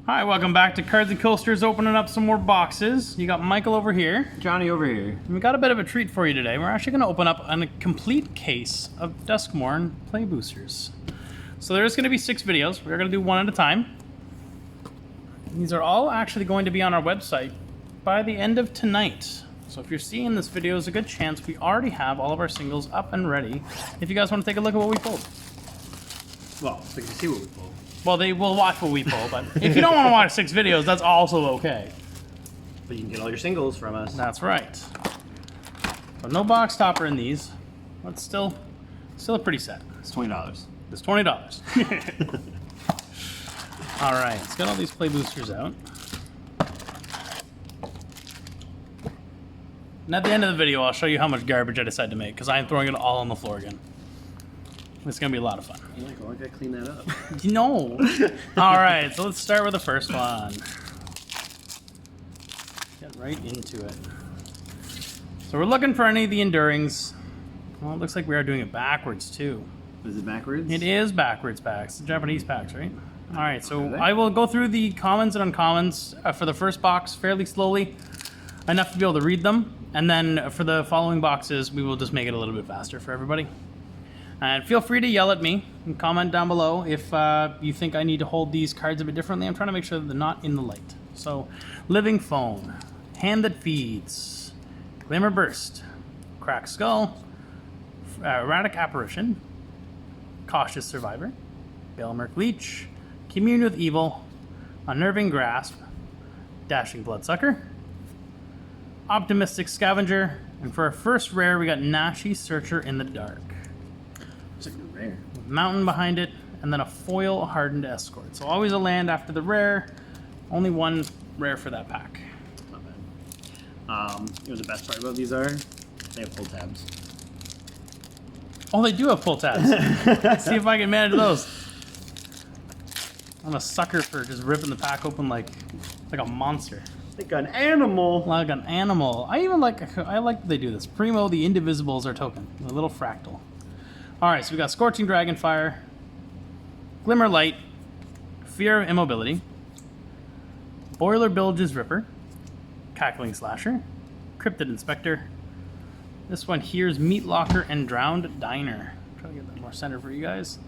Hi, welcome back to Cards and Coasters, opening up some more boxes. You got Michael over here. Johnny over here. And we got a bit of a treat for you today. We're actually going to open up a complete case of Duskmourn play boosters. So there's going to be 6 videos. We're going to do one at a time. These are all actually going to be on our website by the end of tonight. So if you're seeing this video, there's a good chance we already have all of our singles up and ready. If you guys want to take a look at what we pulled. Well, so you can see what we pulled. Well, they will watch what we pull, but if you don't want to watch 6 videos, that's also okay. But you can get all your singles from us. That's right. So no box topper in these, but still a pretty set. It's $20. It's $20. All right, let's get all these play boosters out. And at the end of the video, I'll show you how much garbage I decided to make, because I'm throwing it all on the floor again. It's going to be a lot of fun. Yeah, I gotta clean that up. No. All right, so let's start with the first one. Get right into it. So we're looking for any of the Endurings. Well, it looks like we are doing it backwards, too. Is it backwards? It is backwards packs. The Japanese packs, right? All right, so I will go through the commons and uncommons for the first box fairly slowly, enough to be able to read them. And then for the following boxes, we will just make it a little bit faster for everybody. And feel free to yell at me and comment down below if you think I need to hold these cards a bit differently. I'm trying to make sure that they're not in the light. So, Living Phone, Hand That Feeds, Glimmer Burst, Cracked Skull, Erratic Apparition, Cautious Survivor, Balemerk Leech, Commune with Evil, Unnerving Grasp, Dashing Bloodsucker, Optimistic Scavenger, and for our first rare, we got Nashi Searcher in the Dark. It's like a rare. Mountain behind it, and then a foil hardened escort. So always a land after the rare. Only one rare for that pack. Not bad. You know the best part about these are? They have pull tabs. Oh, they do have pull tabs. Let's see if I can manage those. I'm a sucker for just ripping the pack open like a monster. Like an animal. Like an animal. I like that they do this. Primo, the Indivisible is our token. A little fractal. Alright, so we got Scorching Dragonfire, Glimmer Light, Fear of Immobility, Boiler Bilge's Ripper, Cackling Slasher, Cryptid Inspector. This one here's Meat Locker and Drowned Diner. Try to get that more center for you guys.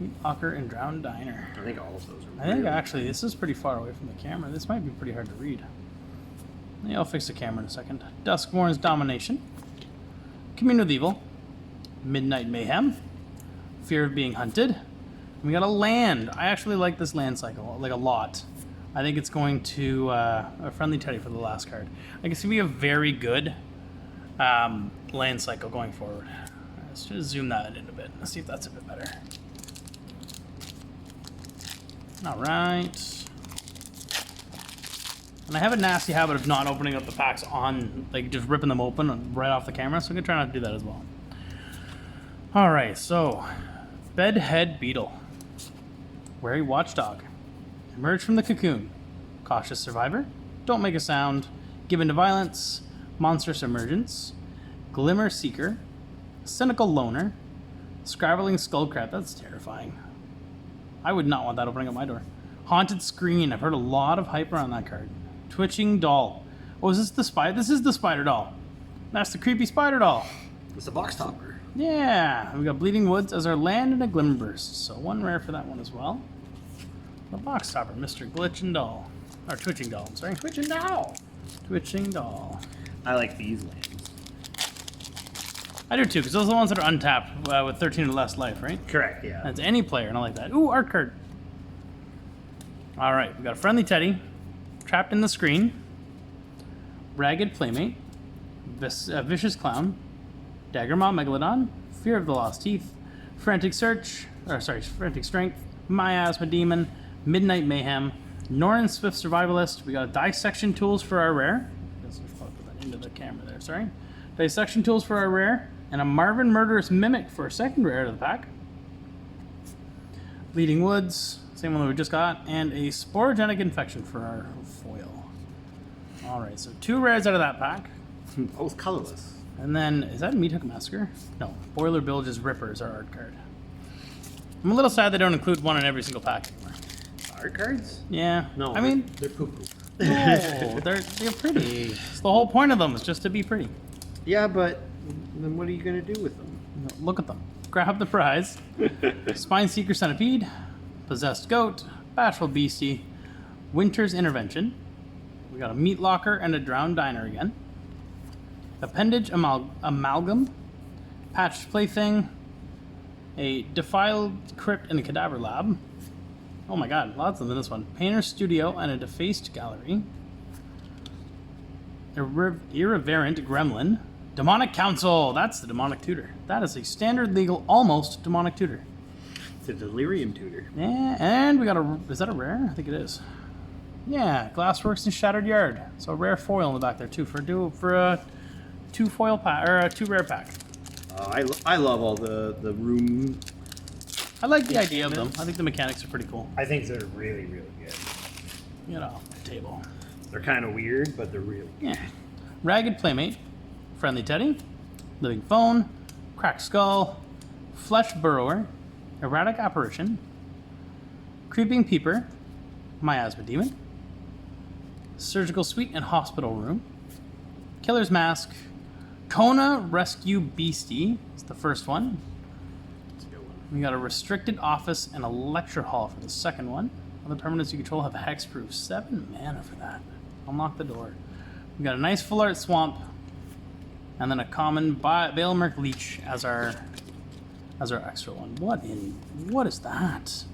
Meat Locker and Drowned Diner. I think all of those are I think actually this is pretty far away from the camera. This might be pretty hard to read. Yeah, I'll fix the camera in a second. Duskmourn's Domination, Commune with Evil, Midnight Mayhem, Fear of Being Hunted. And we got a land. I actually like this land cycle, like a lot. I think it's going to a Friendly Teddy for the last card. I can see we have very good land cycle going forward. Let's just zoom that in a bit. Let's see if that's a bit better. All right. And I have a nasty habit of not opening up the packs on, like just ripping them open right off the camera, so I'm gonna try not to do that as well. Alright, so Bedhead Beetle, Wary Watchdog, Emerge from the Cocoon, Cautious Survivor, Don't Make a Sound, Given to Violence, Monstrous Emergence, Glimmer Seeker, Cynical Loner, Scrabbling Skullcrab, that's terrifying. I would not want that opening up my door. Haunted Screen, I've heard a lot of hype around that card. Twitching Doll. Oh, is this the spider? This is the spider doll. That's the creepy spider doll. It's a box topper. Yeah, we got Bleeding Woods as our land and a Glimmer Burst. So one rare for that one as well. The box topper, Mr. Glitching Doll. Or Twitching Doll, I'm sorry. Twitching doll. Twitching Doll. I like these lands. I do too, because those are the ones that are untapped with 13 or less life, right? Correct, yeah. That's any player, and I like that. Ooh, art card. Alright, we got a Friendly Teddy, Trapped in the Screen, Ragged Playmate, Vicious Clown, Daggermaw Megalodon, Fear of the Lost Teeth, Frantic Strength, Miasma Demon, Midnight Mayhem, Norrin Swift Survivalist. We got Dissection Tools for our rare. Let's put that into the camera there, sorry. Dissection Tools for our rare, and a Marvin Murderous Mimic for a second rare of the pack. Bleeding Woods, same one that we just got, and a Sporogenic Infection for our foil. Alright, so 2 rares out of that pack. Both colorless. And then, is that Meat Hook Massacre? No, Boiler Bilge's Ripper is our art card. I'm a little sad they don't include one in every single pack anymore. art cards? Yeah. No, I mean, they're poo-poo. no, they're pretty. It's the whole point of them is just to be pretty. Yeah, but then what are you going to do with them? Look at them. Grab the prize. Spine Seeker Centipede, Possessed Goat, Bashful Beastie, Winter's Intervention. We got a Meat Locker and a Drowned Diner again. Appendage Amalgam, Patched Plaything, a Defiled Crypt and a Cadaver Lab. Oh my god, lots of them in this one. Painter's Studio and a Defaced Gallery. Irreverent Gremlin. Demonic Council! That's the Demonic Tutor. That is a standard legal, almost Demonic Tutor. It's a Delirium Tutor. Yeah, and we got a... Is that a rare? I think it is. Yeah, Glassworks and Shattered Yard. So a rare foil in the back there too for a 2 foil pack or a 2 rare pack. I love all the room. I like the idea of them. I think the mechanics are pretty cool. I think they're really, really good. Get off the table. They're kind of weird, but they're really good. Yeah. Ragged Playmate, Friendly Teddy, Living Phone, Cracked Skull, Flesh Burrower, Erratic Apparition, Creeping Peeper, Miasma Demon, Surgical Suite and Hospital Room, Killer's Mask, Kona Rescue Beastie is the first one. That's a good one. We got a Restricted Office and a Lecture Hall for the second one. Other permanents you control have hexproof. 7 mana for that. Unlock the door. We got a nice Full Art Swamp, and then a common Balemerk Leech as our extra one. What is that?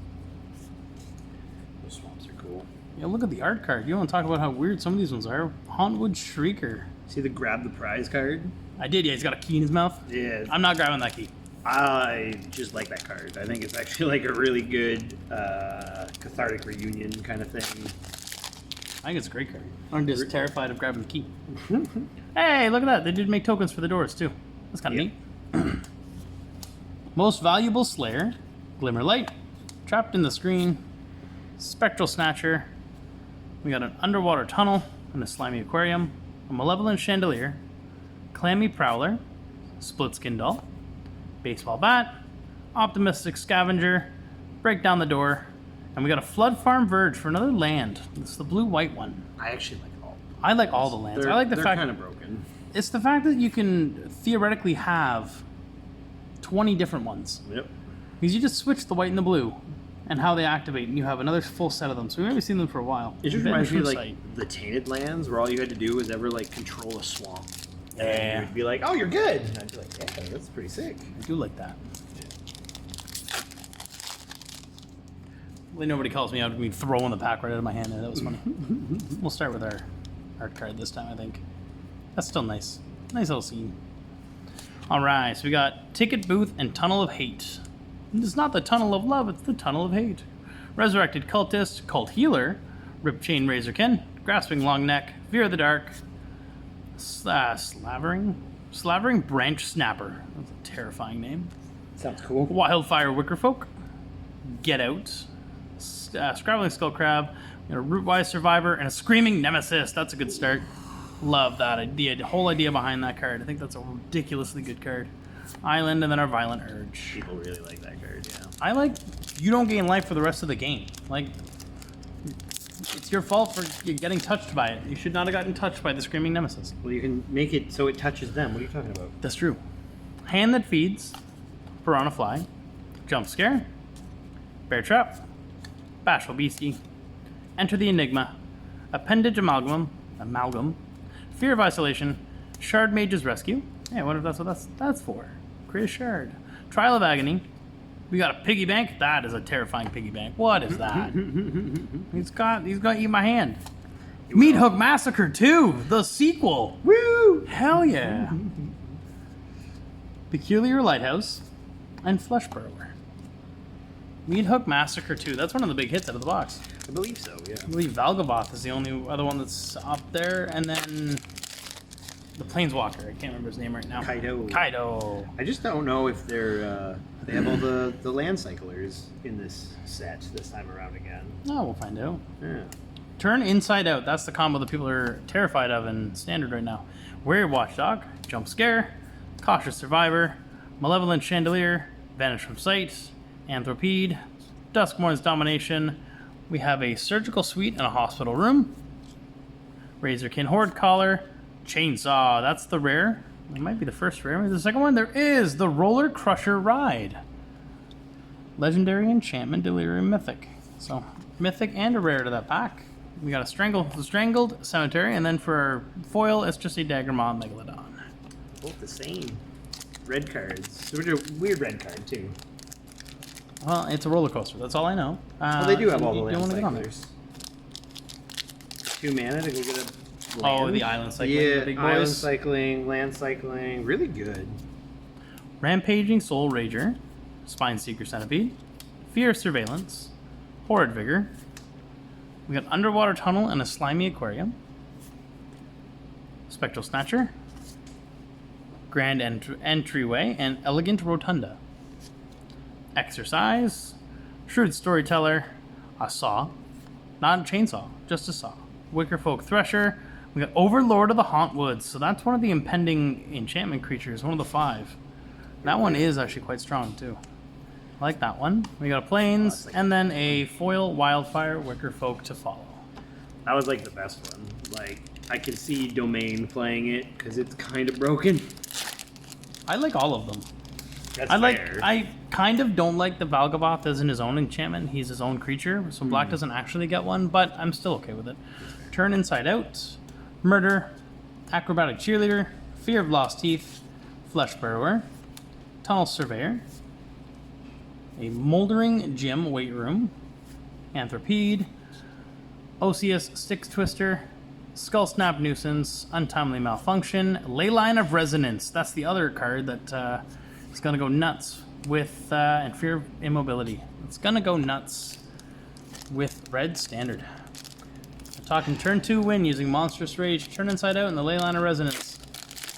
Those swamps are cool. Yeah, look at the art card. You want to talk about how weird some of these ones are? Hauntwood Shrieker. See the grab the prize card? I did, yeah. He's got a key in his mouth. Yeah. I'm not grabbing that key. I just like that card. I think it's actually like a really good cathartic reunion kind of thing. I think it's a great card. I'm just terrified of grabbing the key. Hey, look at that. They did make tokens for the doors, too. That's kind of neat. Most Valuable Slayer, Glimmer Light, Trapped in the Screen, Spectral Snatcher. We got an Underwater Tunnel and a Slimy Aquarium, a Malevolent Chandelier, Clammy Prowler, Split Skin Doll, Baseball Bat, Optimistic Scavenger, Break Down the Door, and we got a Flood Farm Verge for another land. It's the blue-white one. I actually like all. I like all the lands. I like the they're fact kind of broken. it's the fact that you can theoretically have 20 different ones. Yep. Because you just switch the white and the blue and how they activate, and you have another full set of them. So we've already seen them for a while. It just Been reminds me from of, like sight. the Tainted Lands, where all you had to do was ever like control a swamp. Yeah. And you'd be like, "Oh, you're good." And I'd be like, "Yeah, that's pretty sick." I do like that. Really, nobody calls me out for me throwing the pack right out of my hand. That was funny. We'll start with our art card this time, I think. That's still nice. Nice little scene. All right, so we got Ticket Booth and Tunnel of Hate. It's not the Tunnel of Love, it's the Tunnel of Hate. Resurrected Cultist, Cult Healer, Rip Chain Razorkin, Grasping Long Neck, Fear of the Dark, Slavering Branch Snapper. That's a terrifying name. Sounds cool. Wildfire Wickerfolk, Get Out, Scrabbling Skullcrab, we got a Rootwise Survivor, and a Screaming Nemesis. That's a good start. Love that idea. The whole idea behind that card. I think that's a ridiculously good card. Island, and then our Violent Urge. People really like that card, yeah. I like you don't gain life for the rest of the game. Like, it's your fault for you getting touched by it. You should not have gotten touched by the Screaming Nemesis. Well, you can make it so it touches them. What are you talking about? That's true. Hand That Feeds, Piranha Fly, Jump Scare, Bear Trap, Bashful Beastie, Enter the Enigma, Appendage Amalgam, Fear of Isolation, Shard Mage's Rescue. Hey, I wonder if that's what that's for. Create a shard. Trial of Agony. We got a piggy bank. That is a terrifying piggy bank. What is that? he's gonna eat my hand. Meat Hook Massacre 2, the sequel. Woo! Hell yeah. Peculiar Lighthouse and Flesh Burrower. Meat Hook Massacre 2. That's one of the big hits out of the box. I believe so, yeah. I believe Valgavoth is the only other one that's up there, and then the Planeswalker. I can't remember his name right now. Kaido. I just don't know if they're they have all the land cyclers in this set this time around again. Oh, we'll find out. Yeah. Turn Inside Out. That's the combo that people are terrified of in Standard right now. Weird Watchdog, Jump Scare, Cautious Survivor, Malevolent Chandelier, Vanish from Sight, Anthropede, Duskmourn's Domination, We have a surgical suite and a hospital room. Razorkin Horde Collar. Chainsaw. That's the rare. It might be the first rare. Maybe the second one. There is the Roller Crusher Ride. Legendary Enchantment Delirium Mythic. So, Mythic and a rare to that pack. We got a Strangled Cemetery, and then for our foil, it's just a Daggermaw Megalodon. Both the same. Red cards. Which are weird red card, too. Well, it's a roller coaster. That's all I know. Well, they do have all the you land don't wanna get on there. cyclers. 2 mana to go get a land. Oh, the island cycling. Yeah, the big island boys. cycling, land cycling. Really good. Rampaging Soul Rager. Spine Seeker Centipede. Fear Surveillance. Horrid Vigor. We got Underwater Tunnel and a Slimy Aquarium. Spectral Snatcher. Grand Entryway and Elegant Rotunda. Exercise. Shrewd Storyteller. A Saw. Not a chainsaw, just a saw. Wickerfolk Thresher. We got Overlord of the Hauntwoods. So that's one of the impending enchantment creatures, one of the 5. That one is actually quite strong too. I like that one. We got a Plains, and then a foil Wildfire Wickerfolk to follow. That was like the best one. Like, I can see Domain playing it because it's kind of broken. I like all of them. That's fair. I kind of don't like the Valgavoth as in his own enchantment. He's his own creature, so black doesn't actually get one, but I'm still okay with it. Turn Inside Out, Murder, Acrobatic Cheerleader, Fear of Lost Teeth, Flesh Burrower, Tunnel Surveyor, a Moldering Gym Weight Room, Anthropede, Osseous Sticks Twister, Skull Snap Nuisance, Untimely Malfunction, Leyline of Resonance. That's the other card that is going to go nuts with, and Fear of Immobility. It's going to go nuts with Red Standard. We're talking turn 2 win using Monstrous Rage, Turn Inside Out, and the Leyline of Resonance.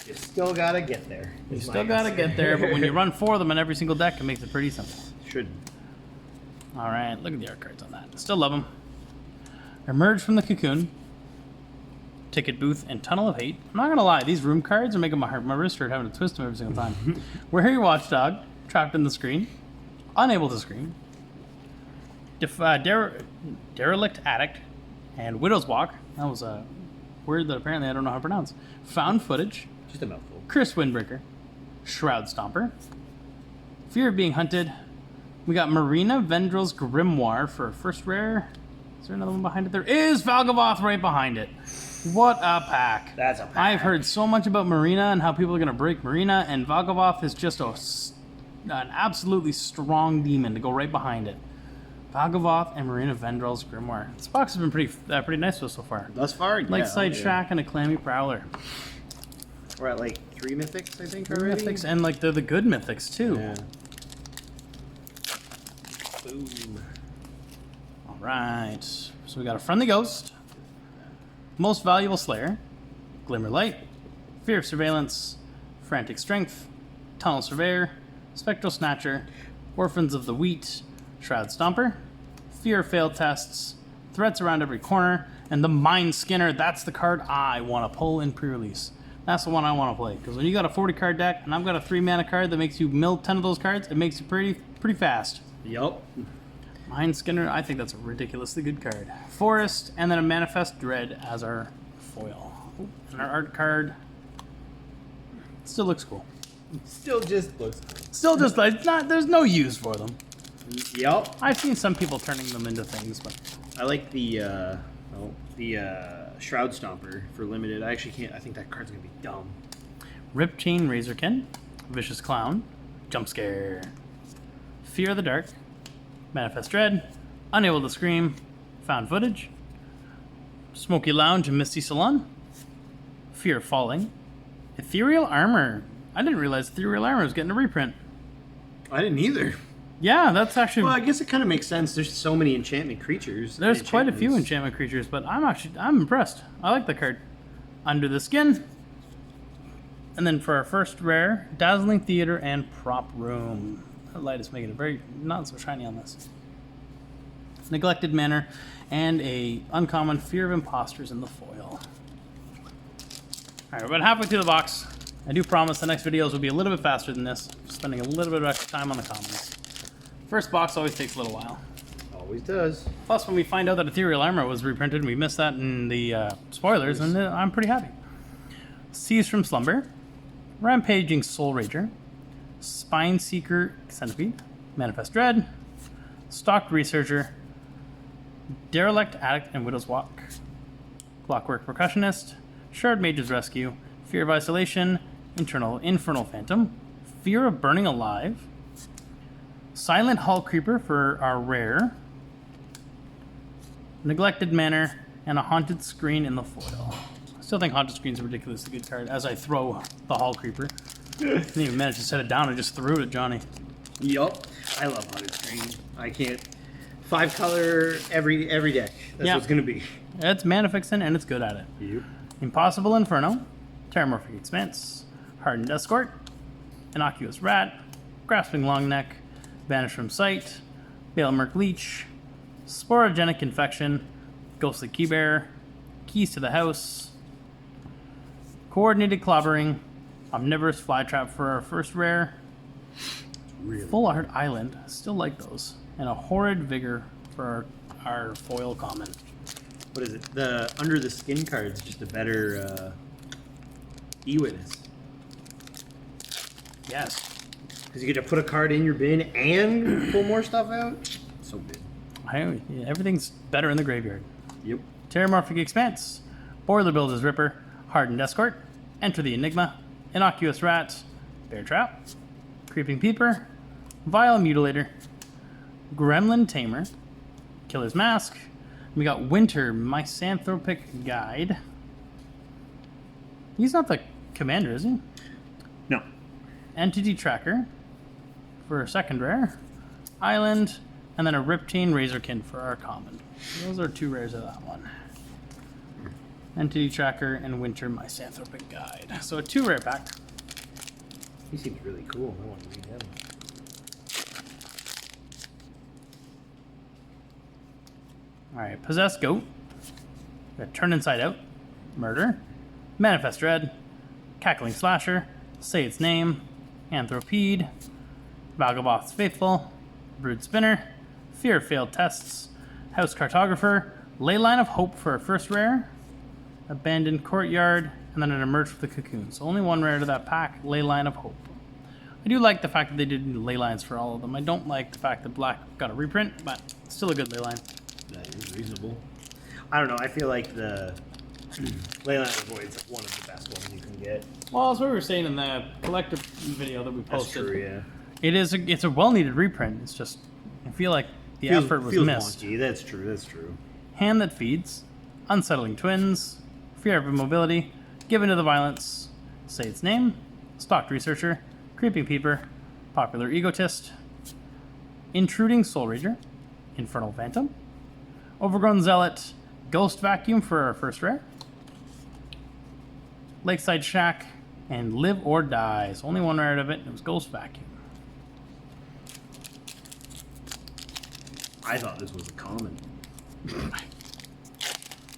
You still gotta get there. You still got to get there, but when you run 4 of them in every single deck, it makes it pretty simple. Should. Alright, look at the art cards on that. Still love them. Emerge from the Cocoon, Ticket Booth, and Tunnel of Hate. I'm not going to lie, these room cards are making my wrist hurt having to twist them every single time. We're Your Watchdog, Trapped in the Screen, Unable to Scream, Derelict Addict, and Widow's Walk. That was a word that apparently I don't know how to pronounce. Found Footage, Just a mouthful. Chris Windbreaker, Shroud Stomper, Fear of Being Hunted. We got Marina Vendrill's Grimoire for a first rare. Is there another one behind it? There is Valgavoth right behind it. What a pack. That's a pack. I've heard so much about Marina and how people are going to break Marina, and Valgavoth is just an absolutely strong demon to go right behind it. Valgavoth and Marina Vendrill's Grimoire. This box has been pretty nice to us so far. Thus far, Lakeside Shack and a Clammy Prowler. We're at like 3 mythics, I think, They're already. mythics, and like they're the good mythics too. Yeah. Boom. All right. So we got a Friendly Ghost, Most Valuable Slayer, Glimmer Light, Fear of Surveillance, Frantic Strength, Tunnel Surveyor, Spectral Snatcher, Orphans of the Wheat, Shroud Stomper, Fear of Failed Tests, Threats Around Every Corner, and the Mind Skinner. That's the card I want to pull in pre-release. That's the one I want to play. Because when you got a 40 card deck and I've got a 3 mana card that makes you mill 10 of those cards, it makes you pretty fast. Yup. Mind Skinner, I think that's a ridiculously good card. Forest, and then a Manifest Dread as our foil. And our art card still looks cool. Still just looks cool. Still just like, it's not, there's no use for them. Yup. I've seen some people turning them into things, but I like the Shroud Stomper for limited. I actually can't. I think that card's gonna be dumb. Rip Chain Razorkin, Vicious Clown, Jump Scare, Fear of the Dark, Manifest Dread, Unable to Scream, Found Footage, Smoky Lounge and Misty Salon, Fear of Falling, Ethereal Armor. I didn't realize Ethereal Armor was getting a reprint. I didn't either. Yeah, that's actually... Well, I guess it kind of makes sense. There's so many enchantment creatures. There's quite a few enchantment creatures, but I'm impressed. I like the card. Under the Skin. And then for our first rare, Dazzling Theater and Prop Room. That light is making it very not so shiny on this. Neglected Manor, and a uncommon Fear of Imposters in the foil. Alright, we're about halfway through the box. I do promise the next videos will be a little bit faster than this, spending a little bit of extra time on the commons. First box always takes a little while. Always does. Plus, when we find out that Ethereal Armor was reprinted, we missed that in the spoilers, and I'm pretty happy. Seize from Slumber, Rampaging Soul Rager, Spine Seeker Centipede, Manifest Dread, Stalked Researcher, Derelict Addict and Widow's Walk, Clockwork Percussionist, Shard Mage's Rescue, Fear of Isolation, Infernal Phantom, Fear of Burning Alive, Silent Hall Creeper for our rare, Neglected Manor, and a Haunted Screen in the foil. I still think Haunted Screen's a ridiculously good card as I throw the Hall Creeper. Didn't even manage to set it down, I just threw it at Johnny. Yup. I love Haunted Screen. I can't. 5 color every deck. That's Yeah. what's gonna be. It's mana fixing and it's good at it. Yep. Impossible Inferno, Terramorphic Expanse, Hardened Escort, Innocuous Rat, Grasping Longneck, Banish from Sight, Balemerc Leech, Sporogenic Infection, Ghostly Keybearer, Keys to the House, Coordinated Clobbering, Omnivorous Flytrap for our first rare, Really. Full Art Island, still like those, and a Horrid Vigor for our foil common. What is it? The Under the Skin card's just a better E-Witness. Yes. Because you get to put a card in your bin and pull more stuff out. So good. Everything's better in the graveyard. Yep. Terramorphic Expanse, Boiler Builder's Ripper, Hardened Escort, Enter the Enigma, Innocuous Rat, Bear Trap, Creeping Peeper, Vile Mutilator, Gremlin Tamer, Killer's Mask. We got Winter Misanthropic Guide. He's not the commander, is he? No. Entity Tracker for a second rare, Island, and then a Riptine Razorkin for our common. Those are 2 rares of that one. Entity Tracker and Winter Misanthropic Guide. So a 2 rare pack. He seems really cool. I want to read him. Alright, Possessed Goat. We got Turn Inside Out, Murder, Manifest Dread, Cackling Slasher, Say Its Name, Anthropede, Valgaboth's Faithful, Brood Spinner, Fear of Failed Tests, House Cartographer, Leyline of Hope for a first rare, Abandoned Courtyard, and then an Emerge from the Cocoon. So only 1 rare to that pack, Leyline of Hope. I do like the fact that they did ley lines for all of them. I don't like the fact that Black got a reprint, but still a good ley line. That is reasonable. I don't know. I feel like the Leyline of Void's one of the best ones you can get. Well, that's what we were saying in the collector video that we posted. That's true, yeah. It's a well-needed reprint. It's just, I feel like the effort was feels missed. wonky. That's true. That's true. Hand That Feeds, Unsettling Twins, Fear of Immobility, Given to the Violence, Say Its Name, Stalked Researcher, Creeping Peeper, Popular Egotist, Intruding Soul Rager, Infernal Phantom, Overgrown Zealot, Ghost Vacuum for our first rare, Lakeside Shack, and Live or Die. So only 1 rare out of it, and it was Ghost Vacuum. I thought this was a common.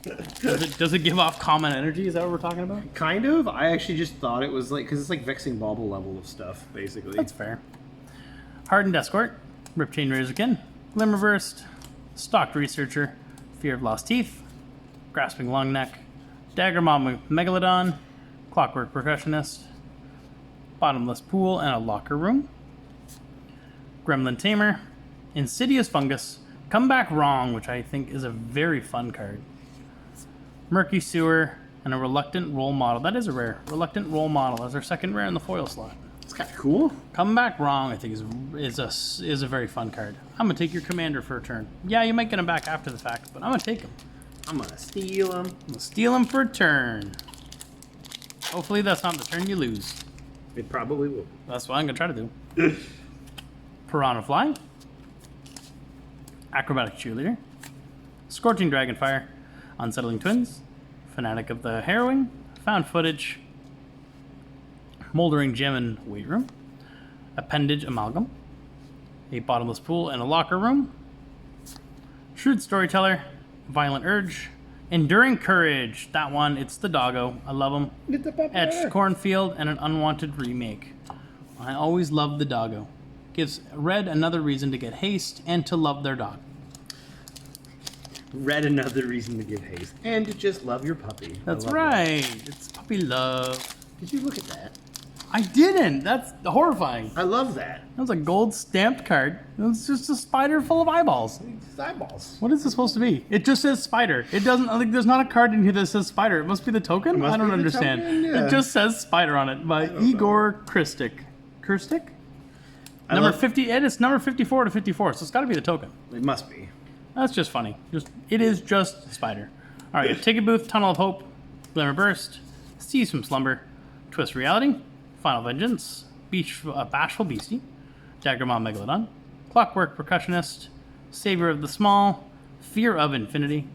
Does it give off common energy? Is that what we're talking about? Kind of. I actually just thought it was like, because it's like Vexing Bauble level of stuff, basically. That's fair. Hardened Escort, Ripchain Razorkin, Glimmerburst, Stalked Researcher, Fear of Lost Teeth, Grasping Longneck, Daggermaw Megalodon, Clockwork Percussionist, Bottomless Pool, and a Locker Room, Gremlin Tamer, Insidious Fungus, Come Back Wrong, which I think is a very fun card, Murky Sewer, and a Reluctant Role Model. That is a rare. Reluctant Role Model as our second rare in the foil slot. It's kind of cool. Come Back Wrong, I think, is a very fun card. I'm going to take your commander for a turn. Yeah, you might get him back after the fact, but I'm going to take him. I'm going to steal him. I'm going to steal him for a turn. Hopefully that's not the turn you lose. It probably will. That's what I'm going to try to do. Piranha Fly, Acrobatic Cheerleader, Scorching Dragonfire, Unsettling Twins, Fanatic of the Harrowing, Found Footage, Moldering Gem and Weight Room, Appendage Amalgam, a Bottomless Pool and a Locker Room, Shrewd Storyteller, Violent Urge, Enduring Courage. That one, it's the doggo. I love him. Etched Cornfield and an Unwanted Remake. I always love the doggo. Gives Red another reason to get haste and to love their dog. Red, another reason to give haste. And to just love your puppy. That's right. It's puppy love. Did you look at that? I didn't. That's horrifying. I love that. That was a gold stamped card. It was just a spider full of eyeballs. It's eyeballs. What is this supposed to be? It just says spider. It doesn't. Like, there's not a card in here that says spider. It must be the token. I don't understand. Yeah. It just says spider on it by Igor Kristic. Kristic? Number 50. It's number 54 to 54. So it's got to be the token. It must be. That's just funny. It is just spider. All right. Ticket booth. Tunnel of Hope. Glimmer Burst. Seize from Slumber. Twist Reality. Final Vengeance, Bashful Beastie, Daggermaw Megalodon, Clockwork Percussionist, Savior of the Small, Fear of Infinity,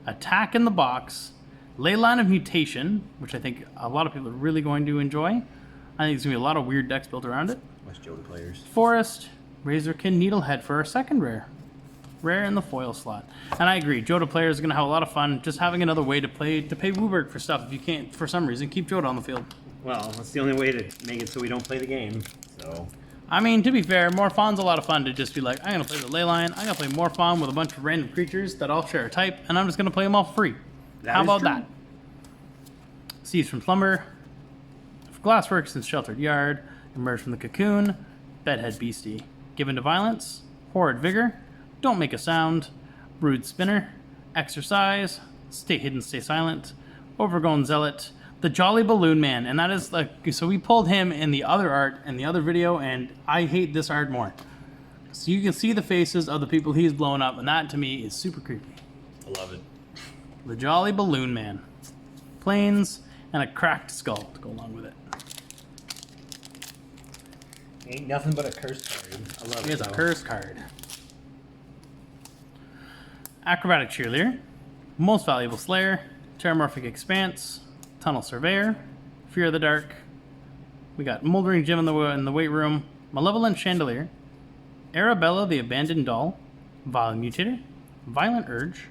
Attack in the Box, Leyline of Mutation, which I think a lot of people are really going to enjoy. I think there's going to be a lot of weird decks built around it. West Joda players. Forest, Razorkin Needlehead for our second rare. Rare in the foil slot. And I agree, Joda players are going to have a lot of fun just having another way to pay Wooburg for stuff if you can't, for some reason, keep Joda on the field. Well, that's the only way to make it so we don't play the game. So, I mean, to be fair, Morphon's a lot of fun to just be like, I'm going to play the Leyline, I'm going to play Morphon with a bunch of random creatures that all share a type, and I'm just going to play them all free. How about that? Seize from Slumber, Glassworks and Sheltered Yard, Emerge from the Cocoon, Bedhead Beastie, Given to Violence, Horrid Vigor, Don't Make a Sound, Brood Spinner, Exercise, Stay Hidden, Stay Silent, Overgrown Zealot, the Jolly Balloon Man, and that is like, so we pulled him in the other art and the other video, and I hate this art more. So you can see the faces of the people he's blowing up, and that to me is super creepy. I love it. The Jolly Balloon Man. Planes and a cracked skull to go along with it. Ain't nothing but a curse card. I love it. Here's a curse card. Acrobatic Cheerleader, Most Valuable Slayer, Terramorphic Expanse, Tunnel Surveyor, Fear of the Dark. We got Moldering Gym in the weight room, Malevolent Chandelier, Arabella the Abandoned Doll, Violent Mutator, Violent Urge,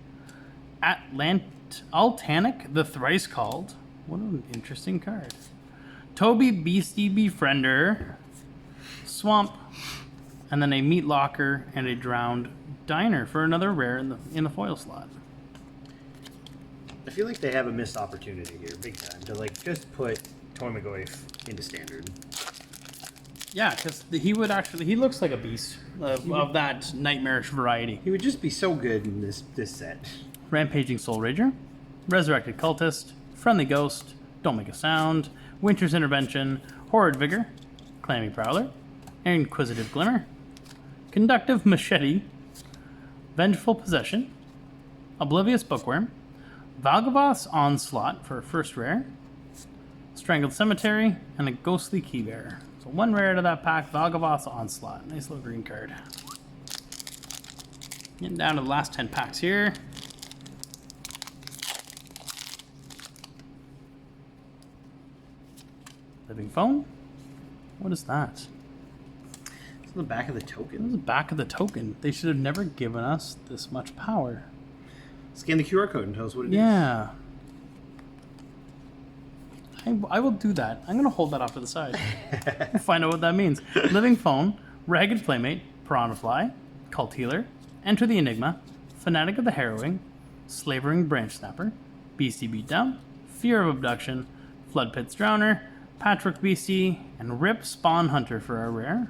Altanic the Thrice Called. What an interesting card. Toby Beastie Befriender, Swamp, and then a Meat Locker and a Drowned Diner for another rare in the foil slot. I feel like they have a missed opportunity here, big time, to like just put Tormagoyf into standard. Yeah, because he looks like a beast of that nightmarish variety. He would just be so good in this set. Rampaging Soul Rager, Resurrected Cultist, Friendly Ghost, Don't Make a Sound, Winter's Intervention, Horrid Vigor, Clammy Prowler, Inquisitive Glimmer, Conductive Machete, Vengeful Possession, Oblivious Bookworm, Valgavoth's Onslaught for a first rare, Strangled Cemetery, and a Ghostly Keybearer. So one rare to that pack, Valgavoth's Onslaught. Nice little green card. Getting down to the last 10 packs here. Living Phone? What is that? It's on the back of the This is token. the back of the token. They should have never given us this much power. Scan the QR code and tell us what it is. Yeah. I will do that. I'm going to hold that off to the side. We'll find out what that means. Living Phone, Ragged Playmate, Piranha Fly, Cult Healer, Enter the Enigma, Fanatic of the Harrowing, Slavering Branch Snapper, Beastie Beatdown, Fear of Abduction, Flood Pit's Drowner, Patchwork Beastie, and Rip Spawn Hunter for our rare,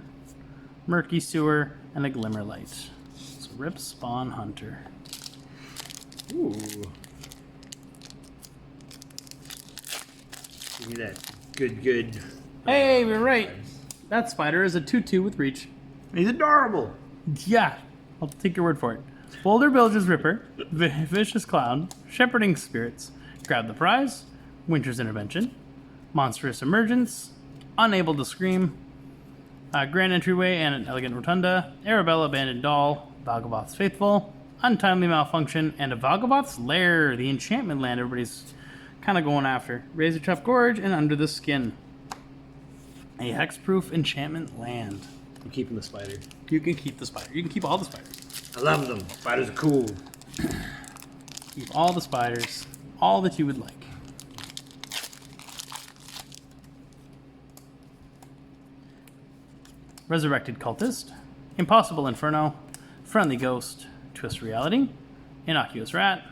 Murky Sewer, and a Glimmer Light. So Rip Spawn Hunter. Ooh. Give me that good. Hey, we're right. That spider is a 2/2 with reach. He's adorable. Yeah, I'll take your word for it. Boulder Bilge's Ripper, Vicious Clown, Shepherding Spirits, Grab the Prize, Winter's Intervention, Monstrous Emergence, Unable to Scream, Grand Entryway and an Elegant Rotunda, Arabella Abandoned Doll, Valgavoth's Faithful, Untimely Malfunction, and a Valgavoth's Lair, the enchantment land everybody's kind of going after. Razortooth Gorge and Under the Skin. A hexproof enchantment land. I'm keeping the spider. You can keep the spider. You can keep all the spiders. I love them. Spiders are cool. Keep all the spiders. All that you would like. Resurrected Cultist, Impossible Inferno, Friendly Ghost, Twist Reality, Innocuous Rat,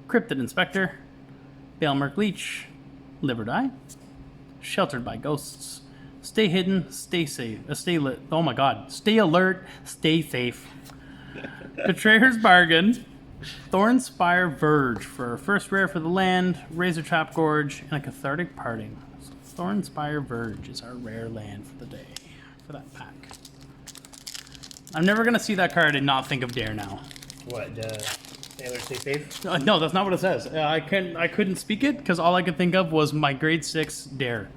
Cryptid Inspector, Bailmerk Leech, Live or Die, Sheltered by Ghosts, Stay Hidden, Stay Safe, oh my god, Stay Alert, Stay Safe, Betrayer's Bargain, Thornspire Verge for our first rare for the land, Razor Trap Gorge, and a Cathartic Parting. So Thornspire Verge is our rare land for the day, for that pack. I'm never going to see that card and not think of Dare now. What? Sailor stay safe? No, that's not what it says. I couldn't speak it because all I could think of was my grade 6 Dare.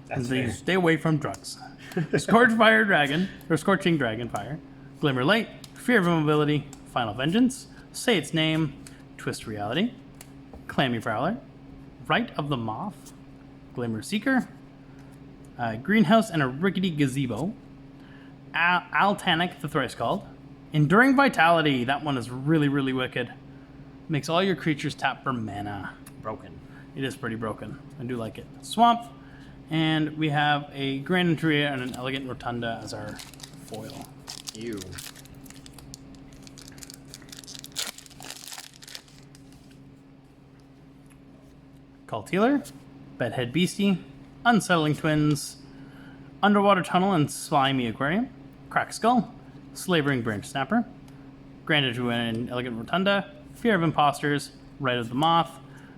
That's They fair. stay away from drugs. Scorchfire Dragon, or Scorching Dragonfire, Glimmer Light, Fear of Immobility, Final Vengeance, Say Its Name, Twist Reality, Clammy Prowler, Rite of the Moth, Glimmer Seeker, Greenhouse and a Rickety Gazebo, Altanic, the Thrice Called, Enduring Vitality, that one is really, really wicked. Makes all your creatures tap for mana. Broken. It is pretty broken. I do like it. Swamp, and we have a Grand Intruder and an Elegant Rotunda as our foil. Ew. Cult Healer, Bedhead Beastie, Unsettling Twins, Underwater Tunnel and Slimy Aquarium, Crack Skull, Slavering Branch Snapper, Grand Intruder and Elegant Rotunda, Fear of Imposters, Rite of the Moth,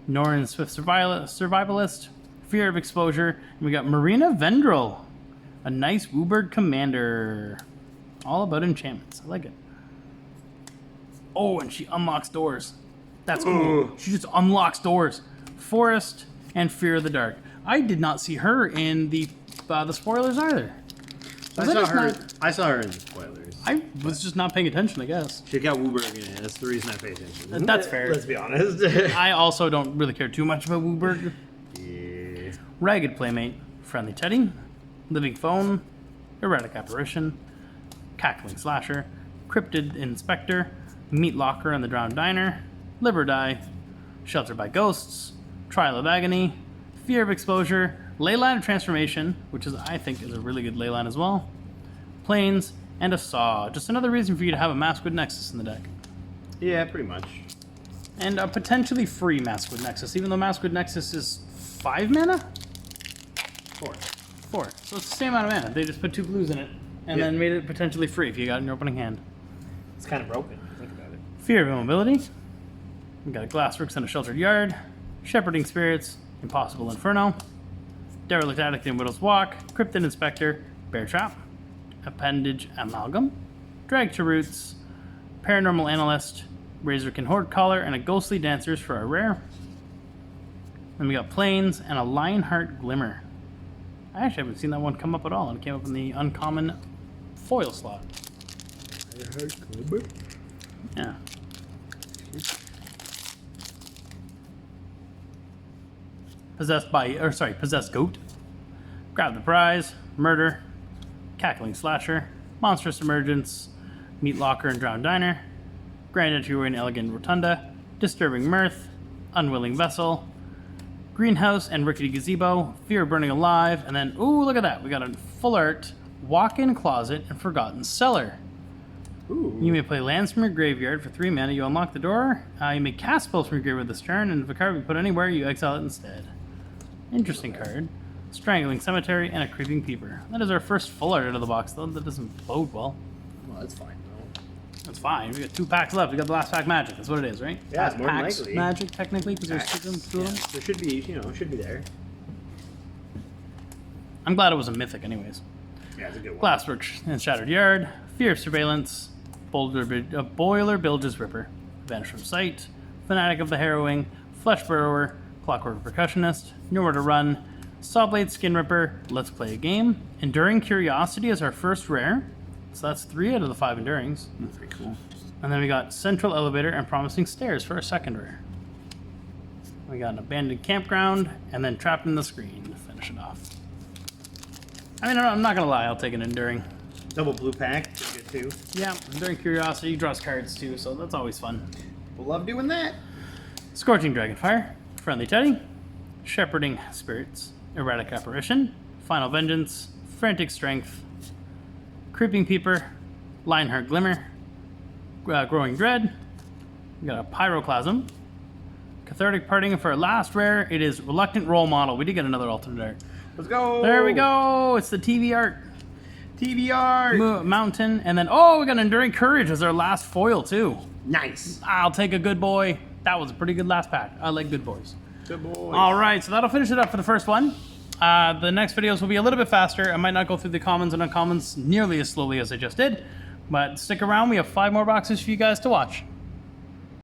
Norrin Swift Survivalist, Fear of Exposure, and we got Marina Vendril, a nice Wooburg Commander. All about enchantments. I like it. Oh, and she unlocks doors. That's cool. She just unlocks doors. Forest and Fear of the Dark. I did not see her in the spoilers either. I saw her in the spoilers. I was just not paying attention, I guess. She got Wooburg in it. That's the reason I pay attention. That's fair. Let's be honest. I also don't really care too much about Wooburg. Yeah. Ragged Playmate, Friendly Teddy, Living Phone, Erratic Apparition, Cackling Slasher, Cryptid Inspector, Meat Locker and the Drowned Diner, Live or Die, Sheltered by Ghosts, Trial of Agony, Fear of Exposure, Leyline of Transformation, which is I think is a really good leyline as well, Plains, and a Saw. Just another reason for you to have a Maskwood Nexus in the deck. Yeah, pretty much. And a potentially free Maskwood Nexus, even though Maskwood Nexus is 5 mana? 4. So it's the same amount of mana. They just put 2 blues in it and then made it potentially free if you got it in your opening hand. It's kind of broken. Think about it. Fear of Immobility. We got a Glassworks and a Sheltered Yard. Shepherding Spirits. Impossible Inferno. Derelict Addict and Widow's Walk. Cryptid Inspector. Bear Trap. Appendage Amalgam. Drag to Roots. Paranormal Analyst. Razorkin Horde Collar and a Ghostly Dancers for our rare. Then we got Plains and a Lionheart Glimmer. I actually haven't seen that one come up at all, and it came up in the uncommon foil slot. Yeah. Possessed Goat. Grab the Prize, Murder, Cackling Slasher, Monstrous Emergence, Meat Locker and Drowned Diner, Grand Entry and Elegant Rotunda, Disturbing Mirth, Unwilling Vessel, Greenhouse and Rickety Gazebo, Fear of Burning Alive, and then, ooh, look at that. We got a full art, Walk-In Closet, and Forgotten Cellar. Ooh. You may play lands from your graveyard for 3 mana. You unlock the door. You may cast spells from your graveyard this turn, and if a card be put anywhere, you exile it instead. Interesting card. Strangling Cemetery and a Creeping Peeper. That is our first full art out of the box, though. That doesn't bode well. Well, that's fine, though. That's fine. We got 2 packs left. We got the last pack Magic. That's what it is, right? Yeah, last more than packs likely. Magic, technically, because there's 2 of them. There should be, should be there. I'm glad it was a mythic, anyways. Yeah, it's a good one. Glassworks and Shattered Yard, Fear of Surveillance, Boiler Bilge's Ripper, Vanish from Sight, Fanatic of the Harrowing, Flesh Burrower, Clockwork Percussionist, Nowhere to Run, Sawblade Skin Ripper, Let's Play a Game, Enduring Curiosity is our first rare, so that's 3 out of the 5 Endurings. That's pretty cool. And then we got Central Elevator and Promising Stairs for our second rare. We got an Abandoned Campground, and then Trapped in the Screen to finish it off. I mean, I'm not gonna lie, I'll take an Enduring. Double blue pack, pretty good too. Yeah, Enduring Curiosity draws cards too, so that's always fun. We'll love doing that. Scorching Dragonfire, Friendly Teddy, Shepherding Spirits, Erratic Apparition, Final Vengeance, Frantic Strength, Creeping Peeper, Lionheart Glimmer, Growing Dread, We got a Pyroclasm. Cathartic Parting for our last rare. It is Reluctant Role Model. We did get another alternate art. Let's go. There we go. It's the TV art. TVR. Mountain. And then, oh, we got Enduring Courage as our last foil, too. Nice. I'll take a good boy. That was a pretty good last pack. I like good boys. Good boy. All right, so that'll finish it up for the first one. The next videos will be a little bit faster. I might not go through the commons and uncommons nearly as slowly as I just did. But stick around. We have 5 more boxes for you guys to watch.